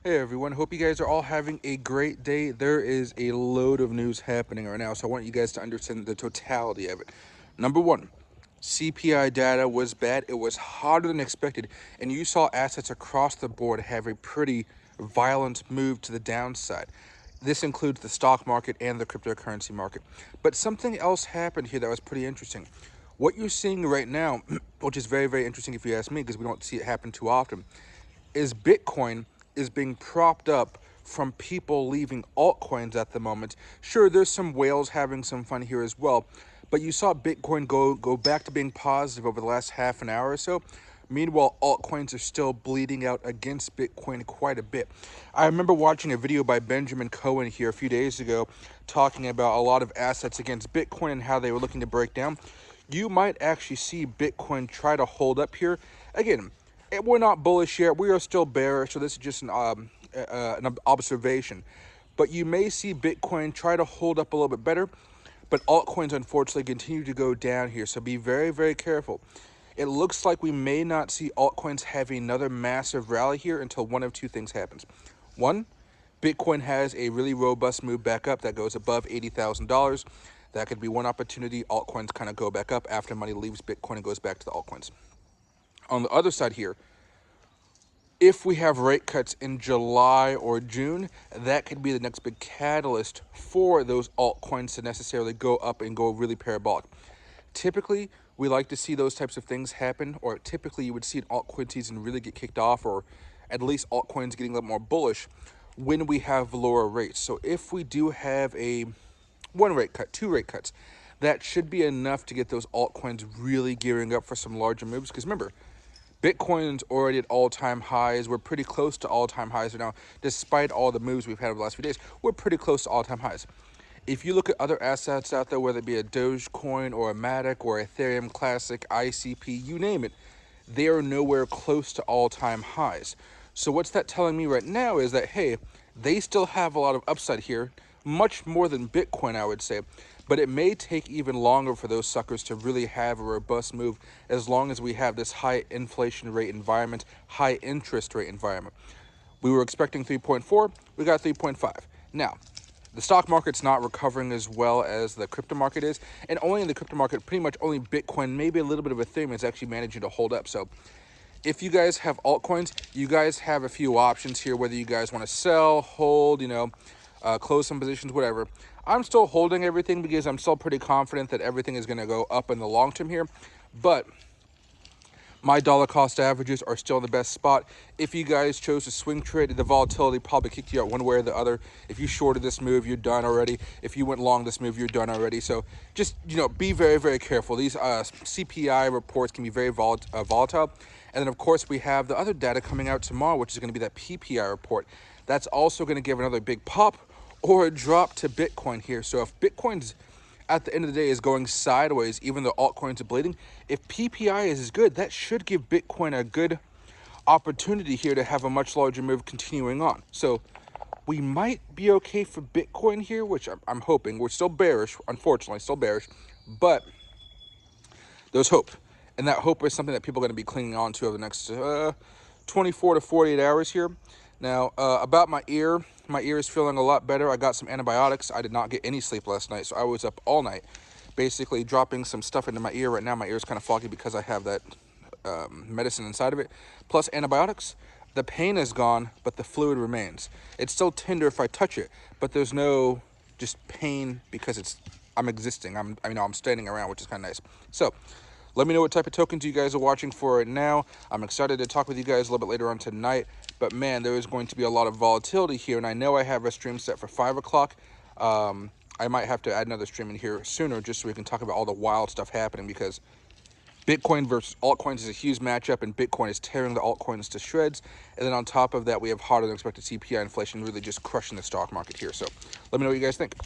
Hey everyone, hope you guys are all having a great day. There is a load of news happening right now, so I want you guys to understand the totality of it. Number one, CPI data was bad. It was hotter than expected, and you saw assets across the board have a pretty violent move to the downside. This includes the stock market and the cryptocurrency market. But something else happened here that was pretty interesting. What you're seeing right now, which is very, very interesting if you ask me, because we don't see it happen too often, is Bitcoin is being propped up from people leaving altcoins at the moment. Sure, there's some whales having some fun here as well, but you saw Bitcoin go back to being positive over the last half an hour or so. Meanwhile, altcoins are still bleeding out against Bitcoin quite a bit. I remember watching a video by Benjamin Cohen here a few days ago talking about a lot of assets against Bitcoin and how they were looking to break down. You might actually see Bitcoin try to hold up here. Again, we're not bullish yet. We are still bearish, so this is just an observation. But you may see Bitcoin try to hold up a little bit better, but altcoins unfortunately continue to go down here, so be very, very careful. It looks like we may not see altcoins have another massive rally here until one of two things happens. One, Bitcoin has a really robust move back up that goes above $80,000. That could be one opportunity. Altcoins kind of go back up after money leaves Bitcoin and goes back to the altcoins. On the other side here, if we have rate cuts in July or June, that could be the next big catalyst for those altcoins to necessarily go up and go really parabolic. Typically, we like to see those types of things happen, or typically you would see an altcoin season really get kicked off, or at least altcoins getting a little more bullish when we have lower rates. So if we do have a one rate cut, two rate cuts, that should be enough to get those altcoins really gearing up for some larger moves. Because remember, Bitcoin's already at all-time highs. We're pretty close to all-time highs right now. Despite all the moves we've had over the last few days, we're pretty close to all-time highs. If you look at other assets out there, whether it be a Dogecoin or a Matic or Ethereum Classic, ICP, you name it, they are nowhere close to all-time highs. So what's that telling me right now is that, hey, they still have a lot of upside here, much more than Bitcoin, I would say. But it may take even longer for those suckers to really have a robust move as long as we have this high inflation rate environment, high interest rate environment. We were expecting 3.4, we got 3.5. Now, the stock market's not recovering as well as the crypto market is, and only in the crypto market, pretty much only Bitcoin, maybe a little bit of Ethereum is actually managing to hold up. So if you guys have altcoins, you guys have a few options here, whether you guys want to sell, hold, close some positions, whatever. I'm still holding everything because I'm still pretty confident that everything is going to go up in the long term here. But my dollar cost averages are still in the best spot. If you guys chose to swing trade, the volatility probably kicked you out one way or the other. If you shorted this move, you're done already. If you went long this move, you're done already. So just, be very, very careful. These CPI reports can be very volatile. And then, of course, we have the other data coming out tomorrow, which is going to be that PPI report. That's also going to give another big pop or a drop to Bitcoin here. So if Bitcoin's at the end of the day is going sideways, even though altcoins are bleeding, if PPI is good, that should give Bitcoin a good opportunity here to have a much larger move continuing on. So we might be okay for Bitcoin here, which I'm hoping. We're still bearish, unfortunately, still bearish, but there's hope. And that hope is something that people are going to be clinging on to over the next 24 to 48 hours here. Now, about my ear is feeling a lot better. I got some antibiotics. I did not get any sleep last night, so I was up all night, basically dropping some stuff into my ear. Right now, my ear is kind of foggy because I have that medicine inside of it, plus antibiotics. The pain is gone, but the fluid remains. It's still tender if I touch it, but there's no just pain because I'm existing. I'm standing around, which is kind of nice. So let me know what type of tokens you guys are watching for right now. I'm excited to talk with you guys a little bit later on tonight. But man, there is going to be a lot of volatility here, and I know I have a stream set for 5 o'clock. I might have to add another stream in here sooner just so we can talk about all the wild stuff happening, because Bitcoin versus altcoins is a huge matchup, and Bitcoin is tearing the altcoins to shreds. And then on top of that, we have hotter than expected CPI inflation really just crushing the stock market here. So let me know what you guys think.